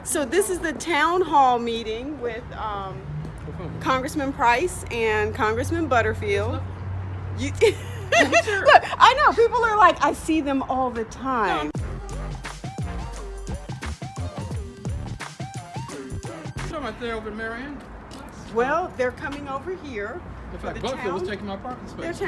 So this is the town hall meeting with Congressman Price and Congressman Butterfield. You, look, I know people are like, I see them all the time. Right there over in Marianne. Well, they're coming over here. In fact, Butterfield was taking my parking space.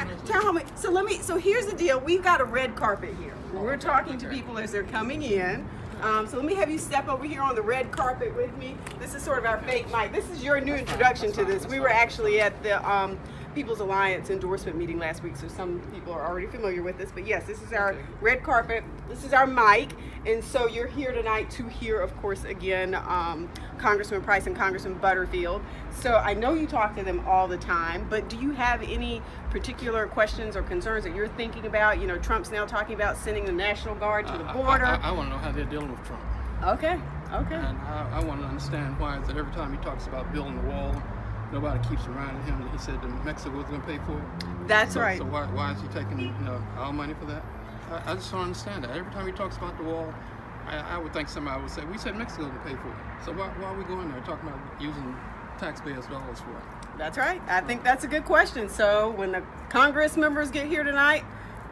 So here's the deal. We've got a red carpet here. We're talking to people as they're coming in. So let me have you step over here on the red carpet with me. This is sort of our fake mic. This is your new introduction to this. We were actually at the People's Alliance endorsement meeting last week, so some people are already familiar with this. But yes, this is our red carpet. This is our mic. And so you're here tonight to hear, of course, again, Congressman Price and Congressman Butterfield. So I know you talk to them all the time, but do you have any particular questions or concerns that you're thinking about? You know, Trump's now talking about sending the National Guard to the border. I want to know how they're dealing with Trump. Okay. And I want to understand why is that every time he talks about building the wall, nobody keeps reminding him that he said that Mexico was going to pay for it. That's right. So why is he taking our money for that? I just don't understand that. Every time he talks about the wall, I would think somebody would say, we said Mexico would pay for it. So why are we going there talking about using taxpayers' dollars for it? That's right. I think that's a good question. So when the Congress members get here tonight,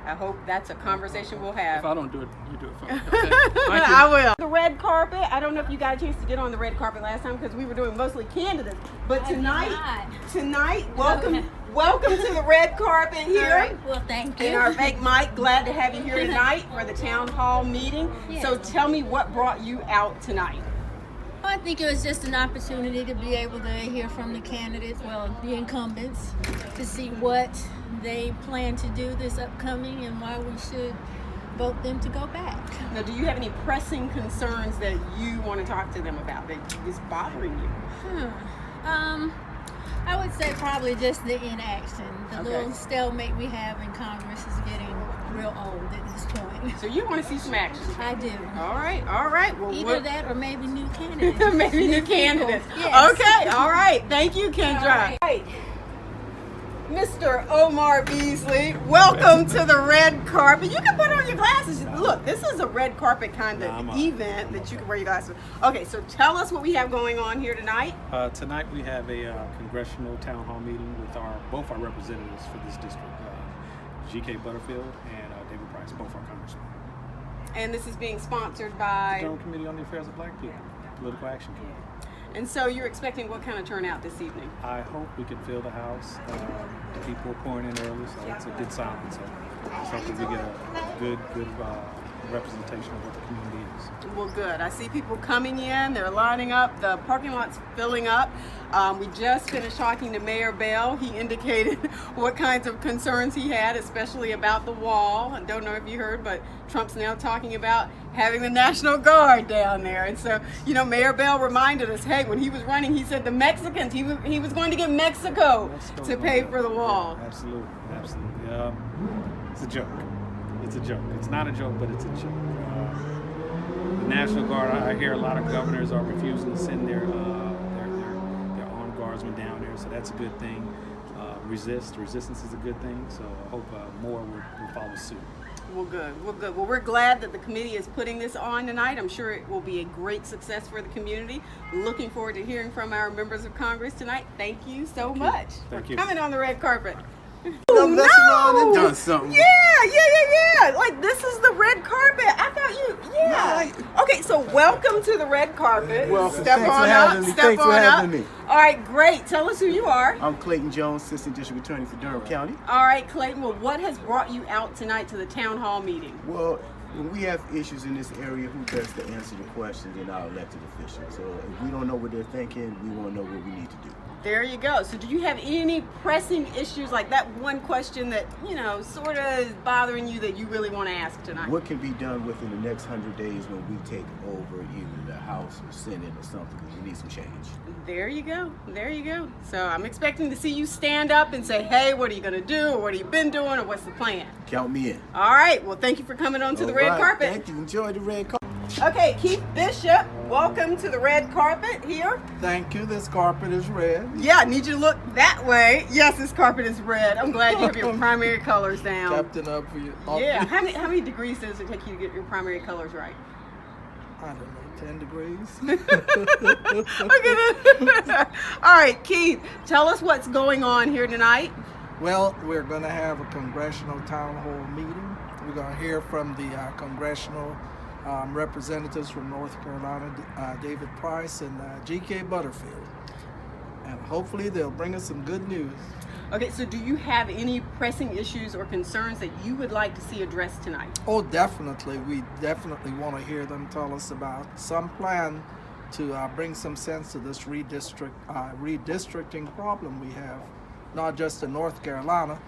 I hope that's a conversation we'll have. If I don't do it, you do it for me. Okay? Thank you. I will. The red carpet, I don't know if you got a chance to get on the red carpet last time because we were doing mostly candidates. But tonight, welcome to the red carpet here. All right. Well, thank you. And our fake Mike, glad to have you here tonight for the town hall meeting. Yes. So tell me what brought you out tonight. I think it was just an opportunity to be able to hear from the candidates, well, the incumbents, to see what they plan to do this upcoming and why we should vote them to go back. Now, do you have any pressing concerns that you want to talk to them about that is bothering you? I would say probably just the inaction. The little stalemate we have in Congress is getting real old at this point. So you want to see some action? I do. All right. Well, either that or maybe new candidates. Maybe new candidates. Yes. Okay, all right. Thank you, Kendra. All right. Mr. Omar Beasley, welcome to the red carpet. You can put on your glasses. Look, this is a red carpet kind of event that you can wear your glasses. Okay, so tell us what we have going on here tonight. Tonight we have a congressional town hall meeting with both our representatives for this district, G.K. Butterfield and David Price, both our congressmen. And this is being sponsored by? The Durham Committee on the Affairs of Black People, Political Action Committee. And so you're expecting what kind of turnout this evening? I hope we can fill the house. People are pouring in early, so it's a good sign. So hopefully we get a good representation of what the community is. Well, good. I see people coming in. They're lining up. The parking lot's filling up. We just finished talking to Mayor Bell. He indicated what kinds of concerns he had, especially about the wall. I don't know if you heard, but Trump's now talking about having the National Guard down there. And so, Mayor Bell reminded us, hey, when he was running, he said the Mexicans, he was going to get Mexico to pay for the wall. Absolutely. It's a joke. It's not a joke, but it's a joke. The National Guard, I hear a lot of governors are refusing to send their armed guardsmen down there, so that's a good thing. Resistance is a good thing, so I hope more will follow suit. Well, good. Well, we're glad that the committee is putting this on tonight. I'm sure it will be a great success for the community. Looking forward to hearing from our members of Congress tonight. Thank you so much for coming on the red carpet. Oh, no! Done something. Yeah. Like, this is the red carpet. I thought Okay, so welcome to the red carpet. Well, Step on up. All right, great. Tell us who you are. I'm Clayton Jones, Assistant District Attorney for Durham County. All right, Clayton. Well, what has brought you out tonight to the town hall meeting? Well, when we have issues in this area, who best to answer the questions in our elected officials? So if we don't know what they're thinking, we want to know what we need to do. There you go. So do you have any pressing issues, like that one question that, sort of is bothering you that you really want to ask tonight? What can be done within the next 100 days when we take over either the House or Senate or something, because we need some change. There you go. So I'm expecting to see you stand up and say, hey, what are you going to do? Or what have you been doing? Or what's the plan? Count me in. All right. Well, thank you for coming on to the red carpet. Thank you. Enjoy the red carpet. Okay, Keith Bishop, welcome to the red carpet here. Thank you. This carpet is red. Yeah, I need you to look that way. Yes, this carpet is red. I'm glad you have your primary colors down. Captain up for you. Yeah. How many degrees does it take you to get your primary colors right? I don't know, 10 degrees. All right, Keith, tell us what's going on here tonight. Well, we're going to have a congressional town hall meeting. We're going to hear from the congressional representatives from North Carolina, David Price and G.K. Butterfield. And hopefully they'll bring us some good news. Okay, so do you have any pressing issues or concerns that you would like to see addressed tonight? Oh, definitely. We definitely want to hear them tell us about some plan to bring some sense to this redistricting problem we have, not just in North Carolina,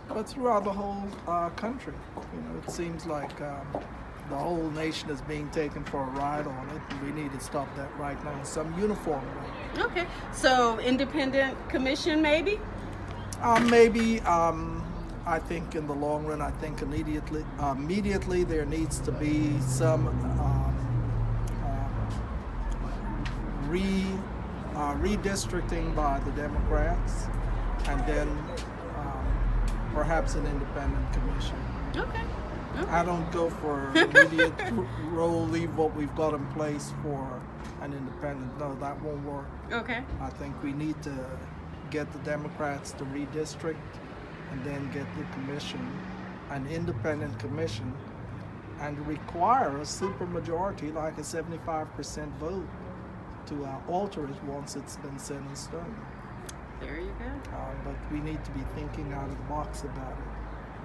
but throughout the whole country. You know, it seems like the whole nation is being taken for a ride on it. And we need to stop that right now in some uniform way. Okay, so independent commission maybe? Maybe. I think in the long run, I think immediately there needs to be some redistricting by the Democrats, and then perhaps an independent commission. Okay. I don't go for immediate role, leave what we've got in place for an independent. No, that won't work. Okay. I think we need to get the Democrats to redistrict and then get the commission, an independent commission, and require a supermajority, like a 75% vote, to alter it once it's been set in stone. There you go. But we need to be thinking out of the box about it.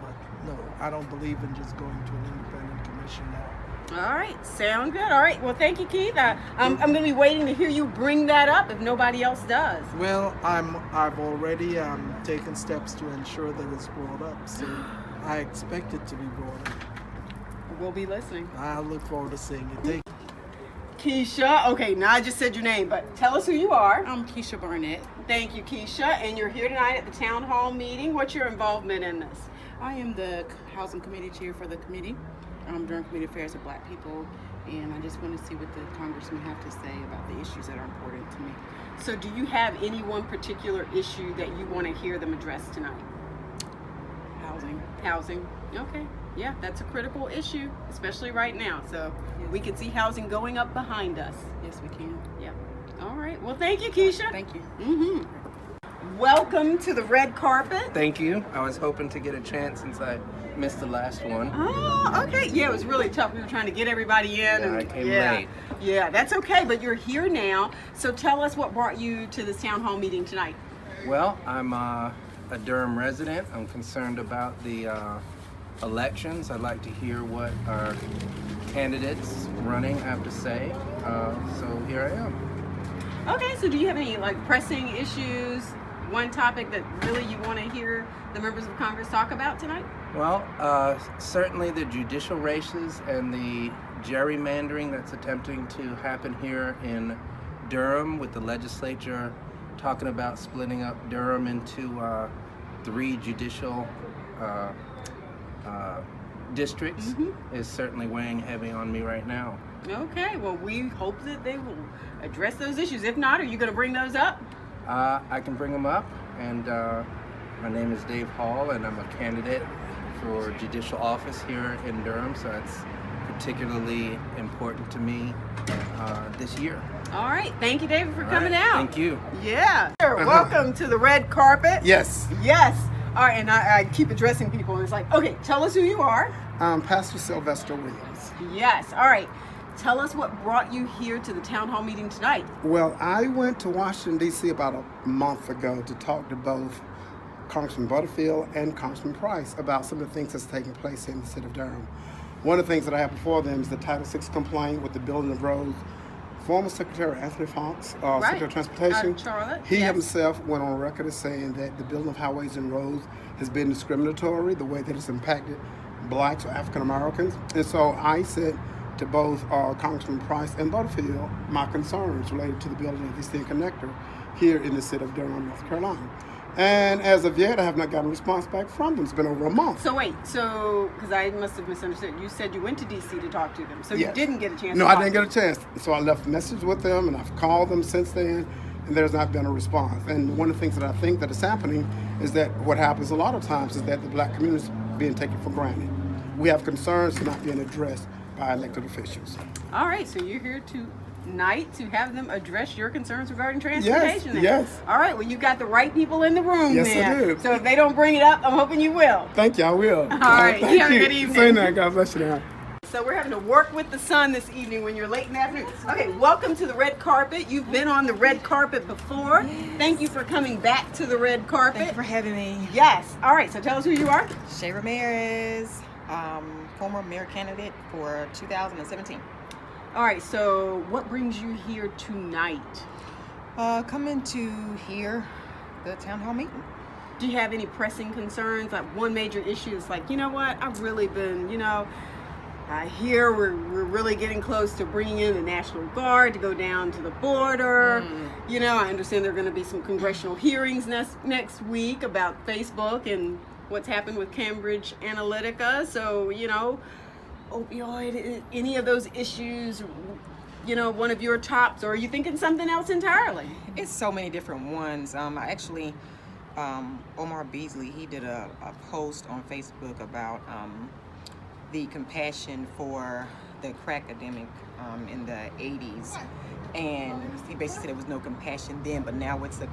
But no, I don't believe in just going to an independent commission now. All right, sound good. All right, well, thank you, Keith. I'm going to be waiting to hear you bring that up if nobody else does. Well, I've already taken steps to ensure that it's brought up, so I expect it to be brought up. We'll be listening. I look forward to seeing it. Thank you. Keisha, okay, now I just said your name, but tell us who you are. I'm Keisha Barnett. Thank you, Keisha, and you're here tonight at the town hall meeting. What's your involvement in this? I am the housing committee chair for the committee, Durham Community Affairs of Black People, and I just want to see what the congressmen have to say about the issues that are important to me. So do you have any one particular issue that you want to hear them address tonight? Housing. Housing, okay. Yeah, that's a critical issue, especially right now. So we can see housing going up behind us. Yes, we can. Yeah. All right. Well, thank you, Keisha. Thank you. Welcome to the red carpet. Thank you. I was hoping to get a chance since I missed the last one. Oh, okay. Yeah, it was really tough. We were trying to get everybody in. Yeah, and I came late. Yeah, that's okay, but you're here now. So tell us what brought you to this town hall meeting tonight. Well, I'm a Durham resident. I'm concerned about the elections. I'd like to hear what our candidates running have to say. So here I am. Okay, so do you have any pressing issues? One topic that really you want to hear the members of Congress talk about tonight? Well, certainly the judicial races and the gerrymandering that's attempting to happen here in Durham, with the legislature talking about splitting up Durham into 3 judicial districts is certainly weighing heavy on me right now. Okay, well, we hope that they will address those issues. If not, are you going to bring those up? I can bring them up, and my name is Dave Hall, and I'm a candidate for judicial office here in Durham, so it's particularly important to me this year. All right, thank you, David, for coming out. Thank you. Yeah. Welcome to the red carpet. Yes. Yes. All right, and I keep addressing people, and it's like, okay, tell us who you are. Pastor Sylvester Williams. Yes. All right. Tell us what brought you here to the town hall meeting tonight. Well, I went to Washington, D.C. about a month ago to talk to both Congressman Butterfield and Congressman Price about some of the things that's taking place in the city of Durham. One of the things that I have before them is the Title VI complaint with the building of roads. Former Secretary Anthony Fox, Secretary of Transportation, Charlotte, he yes. himself went on record as saying that the building of highways and roads has been discriminatory, the way that it's impacted blacks or African Americans. And so I said to both Congressman Price and Butterfield my concerns related to the building of the East End Connector here in the city of Durham, North Carolina. And as of yet, I have not gotten a response back from them. It's been over a month. So wait, because I must have misunderstood. You said you went to D.C. to talk to them, so Yes. you didn't get a chance No, to I talk didn't get a chance. So I left a message with them, and I've called them since then, and there's not been a response. And one of the things that I think that is happening is that what happens a lot of times is that the black community is being taken for granted. We have concerns that are not being addressed by elected officials. All right, so you're here tonight to have them address your concerns regarding transportation. then. yes. All right, well, you got the right people in the room Yes, I then. do. So if they don't bring it up, I'm hoping you will. Thank you, I will. All right, you have a good evening. Say that, God bless you now. So we're having to work with the sun this evening when you're late in the afternoon. Okay, welcome to the red carpet. You've been on the red carpet before. Thank you for coming back to the red carpet. Thank you for having me. Yes. All right, so tell us who you are. Shay Ramirez, former mayor candidate for 2017. All right, so what brings you here tonight? Coming to hear the town hall meeting. Do you have any pressing concerns? Like one major issue is like, you know what, I've really been, I hear we're really getting close to bringing in the National Guard to go down to the border. I understand there are going to be some congressional hearings next week about Facebook and what's happened with Cambridge Analytica. So, opioid, any of those issues, one of your tops, or are you thinking something else entirely? It's so many different ones. Omar Beasley, he did a post on Facebook about the compassion for the crack epidemic in the 80s. And he basically said there was no compassion then, but now it's a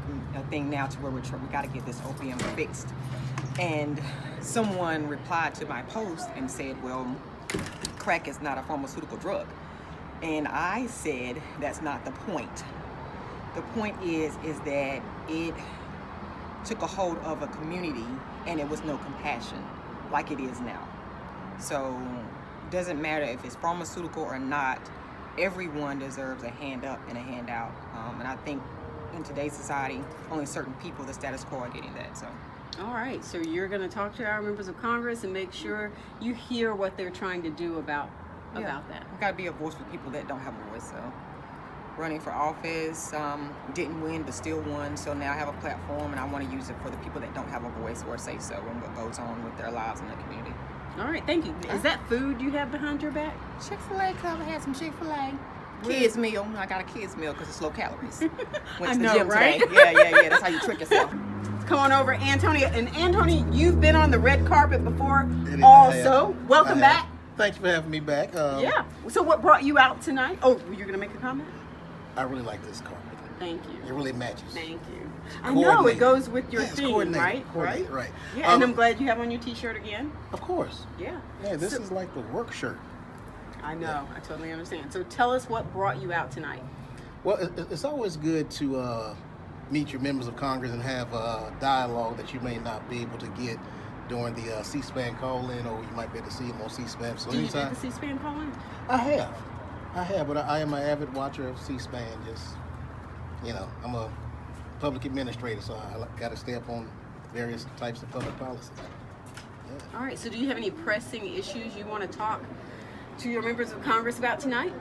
thing now to where we got to get this opium fixed. And someone replied to my post and said, well, crack is not a pharmaceutical drug. And I said, that's not the point. The point is that it took a hold of a community and it was no compassion like it is now. So it doesn't matter if it's pharmaceutical or not, everyone deserves a hand up and a hand out. And I think in today's society, only certain people, the status quo, are getting that. So. All right, so you're going to talk to our members of Congress and make sure you hear what they're trying to do about that. We've got to be a voice for people that don't have a voice. So running for office, didn't win but still won, so now I have a platform and I want to use it for the people that don't have a voice or say so and what goes on with their lives in the community. All right, thank you. Is that food you have behind your back? Chick-fil-A Club, I had some Chick-fil-A. Kids meal. I got a kids meal because it's low calories. Went to the gym right? today. Yeah. That's how you trick yourself. Come on over, Antonio. And Antonio, you've been on the red carpet before also. Welcome back. Thanks for having me back. Yeah. So what brought you out tonight? Oh, you're going to make a comment? I really like this carpet. Thank you. It really matches. Thank you. I know it goes with your theme, right? Right. Yeah, and I'm glad you have on your t-shirt again. Of course. Yeah. Yeah, this is like the work shirt. I know. I totally understand. So tell us what brought you out tonight. Well, it's always good to meet your members of Congress and have a dialogue that you may not be able to get during the C-SPAN call-in, or you might be able to see them on C-SPAN. So do you get the C-SPAN call-in? I have, but I am an avid watcher of C-SPAN. Just, I'm a public administrator, so I got to stay up on various types of public policy. Yeah. All right, so do you have any pressing issues you want to talk to your members of Congress about tonight?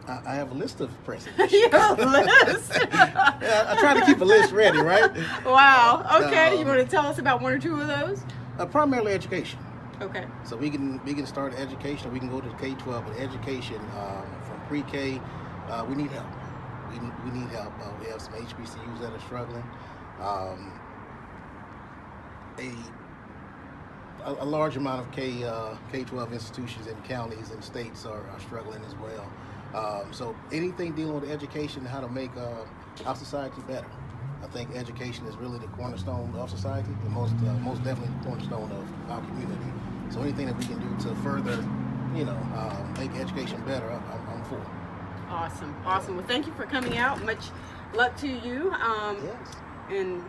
I have a list of pressing You have a list? Yeah, I try to keep a list ready, right? Wow, okay. You want to tell us about one or two of those? Primarily education. Okay. So we can start education, or we can go to K-12, but education from pre-K, we need help. We need help. We have some HBCUs that are struggling. A large amount of K-12 institutions in counties and states are struggling as well. So anything dealing with education and how to make our society better. I think education is really the cornerstone of society, and most definitely the cornerstone of our community. So anything that we can do to further, make education better, I'm for. Awesome. Well, thank you for coming out. Much luck to you. Yes. And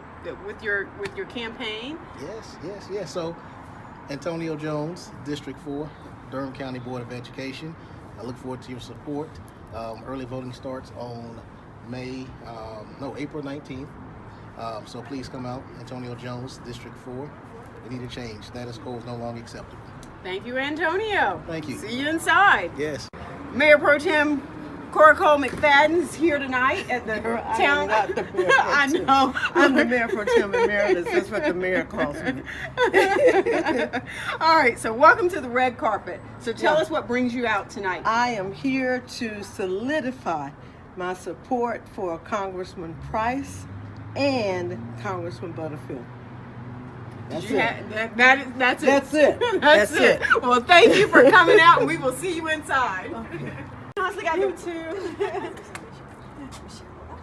with your campaign. Yes. So, Antonio Jones, District 4, Durham County Board of Education. I look forward to your support. Early voting starts on April 19th. So please come out. Antonio Jones, District 4. We need a change. Status quo is no longer acceptable. Thank you, Antonio. Thank you. See you inside. Yes. Mayor Pro Tem Cora Cole McFadden's here tonight at the town. I'm not the mayor. I know. I'm the mayor pro tem emeritus. That's what the mayor calls me. All right. So welcome to the red carpet. So tell us what brings you out tonight. I am here to solidify my support for Congressman Price and Congressman Butterfield. That's You it. had- that's it. That's it. That's That's it. Well, thank you for coming out, and we will see you inside. Honestly, got You the too.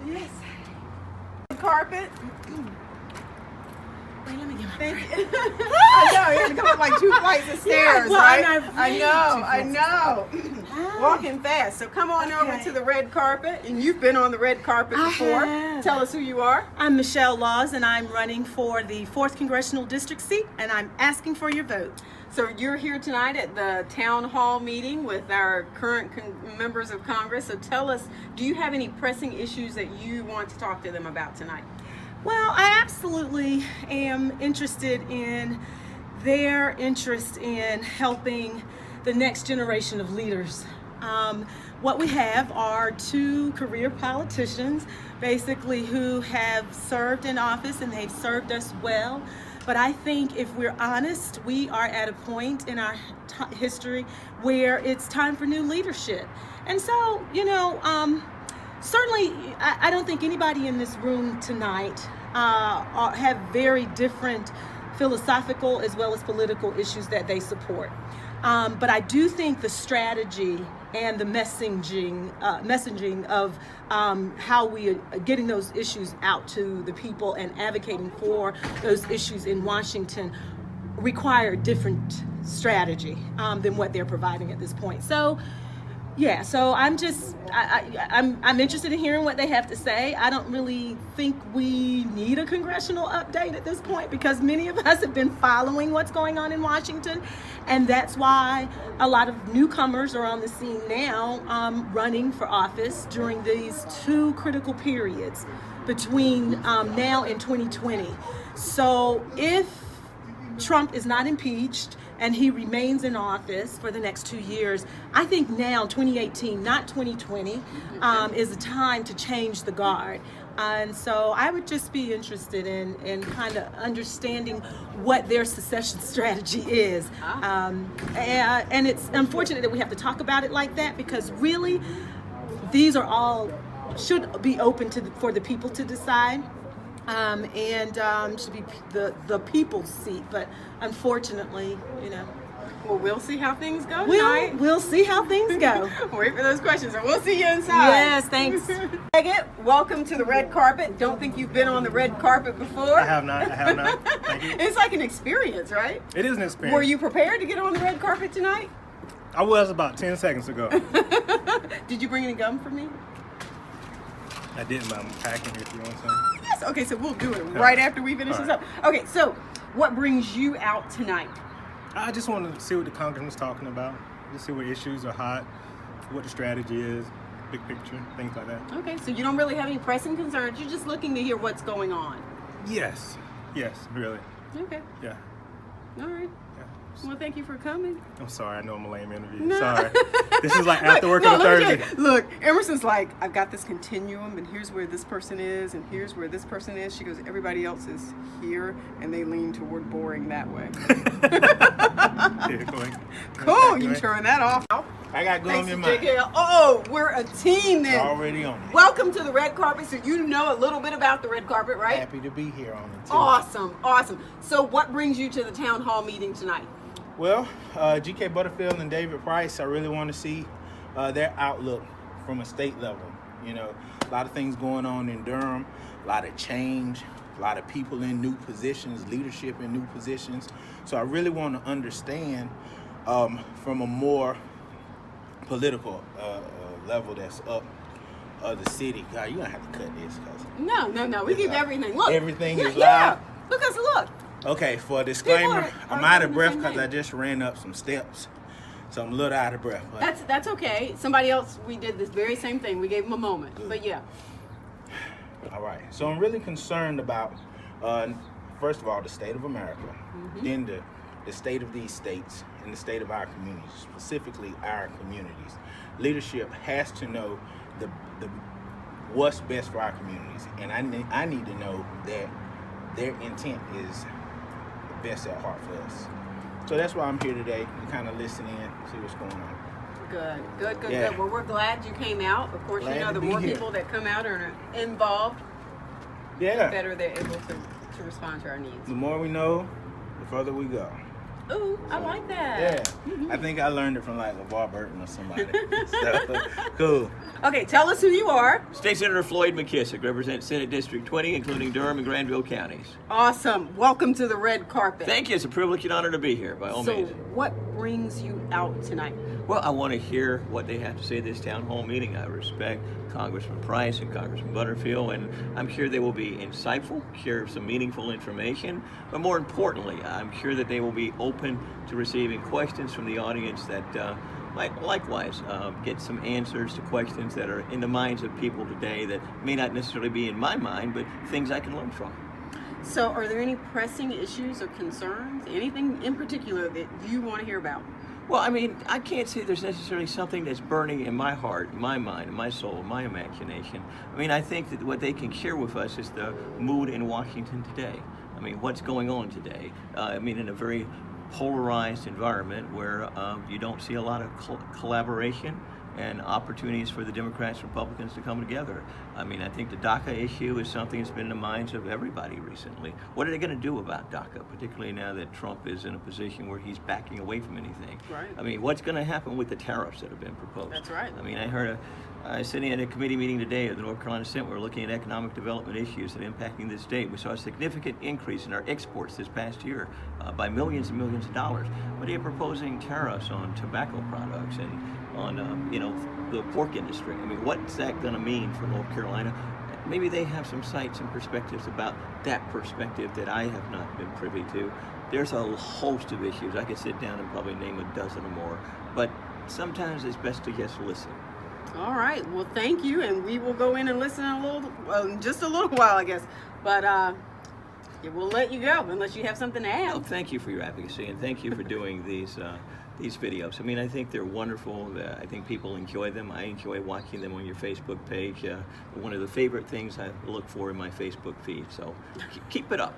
yes. Carpet. Wait, let me get my Thank you. I know, you have to come up like 2 flights of stairs, well, right? and I've I know. Walking fast. So come on over Okay. to the red carpet, and you've been on the red carpet I before. have. Tell us who you are. I'm Michelle Lyles, and I'm running for the 4th Congressional District seat, and I'm asking for your vote. So you're here tonight at the town hall meeting with our current members of Congress. So tell us, do you have any pressing issues that you want to talk to them about tonight? Well, I absolutely am interested in their interest in helping the next generation of leaders. What we have are 2 career politicians, basically, who have served in office, and they've served us well. But I think if we're honest, we are at a point in our history where it's time for new leadership. And so, certainly, I don't think anybody in this room tonight have very different philosophical as well as political issues that they support. But I do think the strategy and the messaging of how we are getting those issues out to the people and advocating for those issues in Washington require different strategy than what they're providing at this point. So, yeah, so I'm interested in hearing what they have to say. I don't really think we need a congressional update at this point because many of us have been following what's going on in Washington, and that's why a lot of newcomers are on the scene now, running for office during these 2 critical periods between now and 2020. So if Trump is not impeached and he remains in office for the next 2 years, I think now, 2018, not 2020, is a time to change the guard. And so I would just be interested in kind of understanding what their secession strategy is. And it's unfortunate that we have to talk about it like that because really, these are all, should be open for the people to decide. Should be the people's seat, but unfortunately, Well, we'll see how things go tonight. we'll see how things go. Wait for those questions, and we'll see you inside. Yes, thanks. Megan, welcome to the red carpet. Don't think you've been on the red carpet before. I have not. Thank you. It's like an experience, right? It is an experience. Were you prepared to get on the red carpet tonight? I was about 10 seconds ago. Did you bring any gum for me? I didn't, but I'm packing here if you want some. Oh, yes. Okay, so we'll do it right after we finish this up. Okay, so what brings you out tonight? I just want to see what the Congressman's talking about. Just see what issues are hot, what the strategy is, big picture, things like that. Okay, so you don't really have any pressing concerns. You're just looking to hear what's going on. Yes, really. Okay. Yeah. All right. Yeah. Well, thank you for coming. I'm sorry, I know I'm a lame interview. No. Sorry. This is like after work on a let me Thursday. tell you, look, Emerson's like, I've got this continuum, and here's where this person is, and here's where this person is. She goes, everybody else is here, and they lean toward boring that way. Cool, you turn that off. I got gum Thanks in to mind. JKL. Oh, we're a team then. Already on it. Welcome to the red carpet. So you know a little bit about the red carpet, right? Happy to be here on it too. Awesome. So what brings you to the town hall meeting tonight? Well, G.K. Butterfield and David Price, I really want to see their outlook from a state level. You know, a lot of things going on in Durham, a lot of change, a lot of people in new positions, leadership in new positions. So I really want to understand from a more political level that's up the city. God, you're going to have to cut this. No. We keep everything. Look. Everything is yeah. live. Look. Okay, for a disclaimer, I'm out of breath because thing. I just ran up some steps. So I'm a little out of breath. But That's okay. Somebody else, we did this very same thing. We gave them a moment. Good. But yeah. All right. So I'm really concerned about, first of all, the state of America, then the state of these states, and the state of our communities, specifically our communities. Leadership has to know the what's best for our communities, and I need to know that their intent is best at heart for us. So that's why I'm here today to kind of listen in, see what's going on. Good. Yeah. Well, we're glad you came out. Of course, Glad you know, to the be more here. people that come out and are involved, the Yeah. better they're able to respond to our needs. The more we know, the further we go. Ooh, I like that. Yeah, I think I learned it from like LeVar Burton or somebody. So, cool. Okay, tell us who you are. State Senator Floyd McKissick represents Senate District 20, including Durham and Granville counties. Awesome. Welcome to the red carpet. Thank you. It's a privilege and honor to be here, by all So, means. what brings you out tonight? Well, I want to hear what they have to say at this town hall meeting. I respect Congressman Price and Congressman Butterfield, and I'm sure they will be insightful, share some meaningful information, but more importantly, I'm sure that they will be open to receiving questions from the audience that might likewise get some answers to questions that are in the minds of people today that may not necessarily be in my mind, but things I can learn from. So, are there any pressing issues or concerns? Anything in particular that you want to hear about? Well, I mean, I can't say there's necessarily something that's burning in my heart, in my mind, in my soul, in my imagination. I mean, I think that what they can share with us is the mood in Washington today. I mean, what's going on today? I mean, in a very polarized environment where you don't see a lot of collaboration and opportunities for the Democrats and Republicans to come together. I mean, I think the DACA issue is something that's been in the minds of everybody recently. What are they going to do about DACA, particularly now that Trump is in a position where he's backing away from anything? Right. I mean, what's going to happen with the tariffs that have been proposed? That's right. I mean, I was sitting at a committee meeting today at the North Carolina Senate. We're looking at economic development issues that are impacting this state. We saw a significant increase in our exports this past year by millions and millions of dollars. But they're proposing tariffs on tobacco products and on the pork industry. I mean, what's that going to mean for North Carolina? Maybe they have some sights and perspectives about that perspective that I have not been privy to. There's a host of issues. I could sit down and probably name a dozen or more, but sometimes it's best to just listen. All right. Well, thank you, and we will go in and listen just a little while, I guess. But we'll let you go unless you have something to add. Well, thank you for your advocacy, and thank you for doing these videos. I mean, I think they're wonderful. I think people enjoy them. I enjoy watching them on your Facebook page. One of the favorite things I look for in my Facebook feed. So keep it up.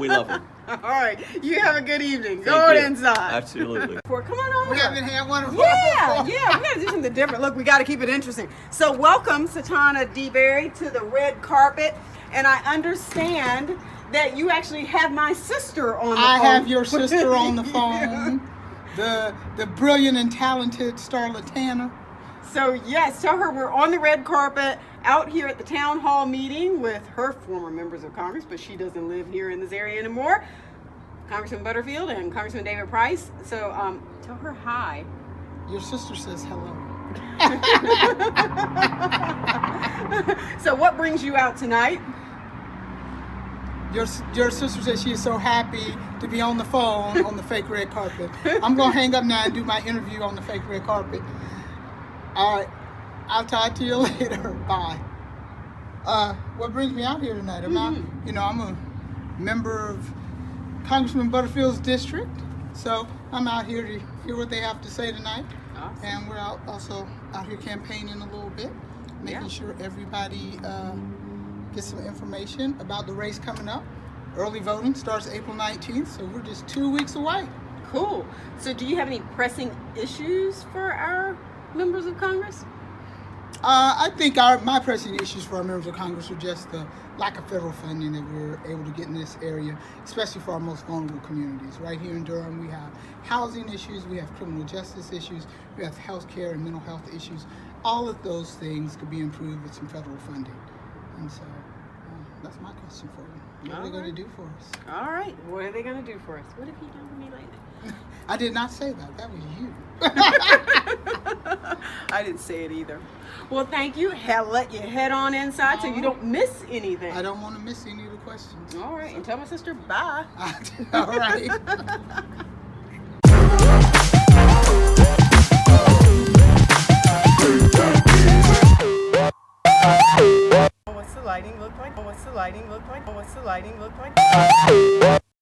We love them. All right. You have a good evening. Thank Go you. inside. Absolutely. Come on over. We haven't had one of Yeah, we got to do something different. Look, we got to keep it interesting. So welcome, Satana DeBerry, to the red carpet. And I understand that you actually have my sister on the phone. I have your sister on the phone. The brilliant and talented Starla Tanner. So yes, tell her we're on the red carpet out here at the town hall meeting with her former members of Congress, but she doesn't live here in this area anymore. Congressman Butterfield and Congressman David Price. So tell her hi. Your sister says hello. So what brings you out tonight? Your sister says she is so happy to be on the phone on the fake red carpet. I'm going to hang up now and do my interview on the fake red carpet. All right. I'll talk to you later. Bye. What brings me out here tonight? I'm a member of Congressman Butterfield's district. So I'm out here to hear what they have to say tonight. Awesome. And we're also out here campaigning a little bit, making sure everybody get some information about the race coming up. Early voting starts April 19th, so we're just 2 weeks away. Cool. So do you have any pressing issues for our members of Congress? I think my pressing issues for our members of Congress are just the lack of federal funding that we're able to get in this area, especially for our most vulnerable communities. Right here in Durham, we have housing issues, we have criminal justice issues, we have health care and mental health issues. All of those things could be improved with some federal funding. And so that's my question for you. What are they going to do for us? All right. What are they going to do for us? What have you done for me lately? I did not say that. That was you. I didn't say it either. Well, thank you. Let you head on inside so you don't miss anything. I don't want to miss any of the questions. All right. And tell my sister bye. All right. What's the lighting look like? What's the lighting look like? What's the lighting look like?